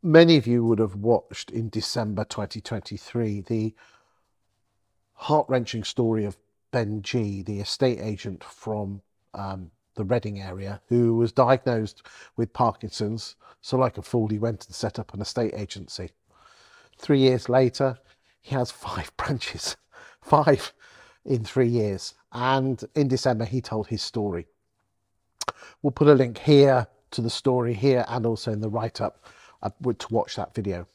Many of you would have watched in December 2023 the heart-wrenching story of Ben G, the estate agent from the Reading area, who was diagnosed with Parkinson's. So like a fool, he went and set up an estate agency. 3 years later, he has 5 branches, 5 in 3 years. And in December, he told his story. We'll put a link here to the story here and also in the write-up to watch that video.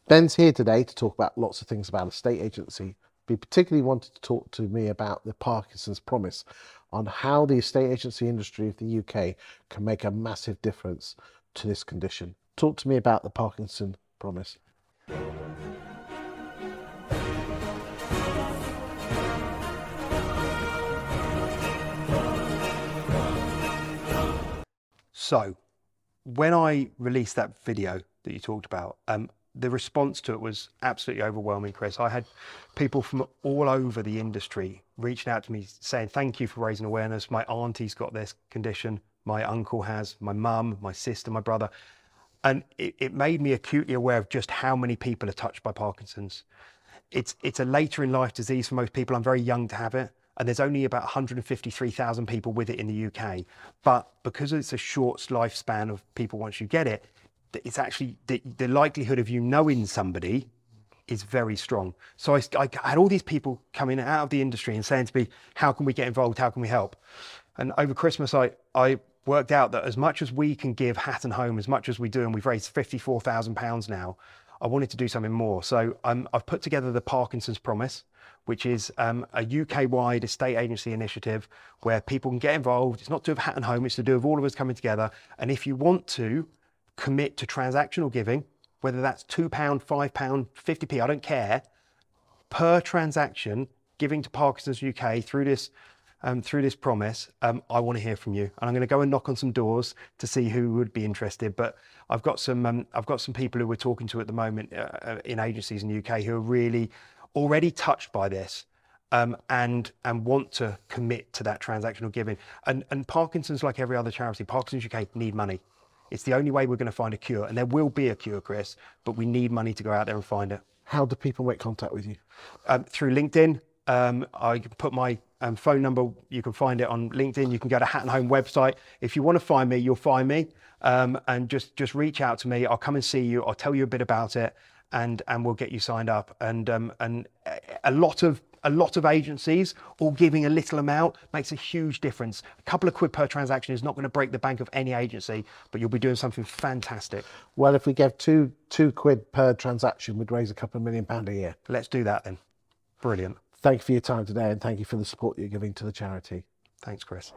Ben's here today to talk about lots of things about estate agency. He particularly wanted to talk to me about the Parkinson's Promise, on how the estate agency industry of the UK can make a massive difference to this condition. Talk to me about the Parkinson Promise. So when I released that video that you talked about, the response to it was absolutely overwhelming, Chris. I had people from all over the industry reaching out to me saying, thank you for raising awareness. My auntie's got this condition. My uncle has, my mum, my sister, my brother. And it made me acutely aware of just how many people are touched by Parkinson's. It's a later in life disease for most people. I'm very young to have it. And there's only about 153,000 people with it in the UK. But because it's a short lifespan of people once you get it, it's actually, the likelihood of you knowing somebody is very strong. So I had all these people coming out of the industry and saying to me, how can we get involved? How can we help? And over Christmas, I worked out that as much as we can give Hat and Home, as much as we do, and we've raised £54,000 now, I wanted to do something more. So I've put together the Parkinson's Promise, which is a UK-wide estate agency initiative where people can get involved. It's not to do with Hat and Home, it's to do with all of us coming together. And if you want to commit to transactional giving, whether that's £2, £5, 50p, I don't care, per transaction, giving to Parkinson's UK through this promise, I want to hear from you. And I'm going to go and knock on some doors to see who would be interested. But I've got some people who we're talking to at the moment in agencies in the UK who are really already touched by this and want to commit to that transactional giving. And Parkinson's, like every other charity, Parkinson's UK need money. It's the only way we're going to find a cure, and there will be a cure, Chris, but we need money to go out there and find it. How do people make contact with you? Through LinkedIn. I can put my phone number, you can find it on LinkedIn. You can go to Hat and Home website. If you want to find me, you'll find me, and just reach out to me. I'll come and see you. I'll tell you a bit about it, and we'll get you signed up. And a lot of agencies all giving a little amount makes a huge difference. A couple of quid per transaction is not going to break the bank of any agency, but you'll be doing something fantastic. Well, if we gave two quid per transaction, we'd raise a couple of £1 million a year. Let's do that then. Brilliant. Thank you for your time today, and thank you for the support you're giving to the charity. Thanks, Chris.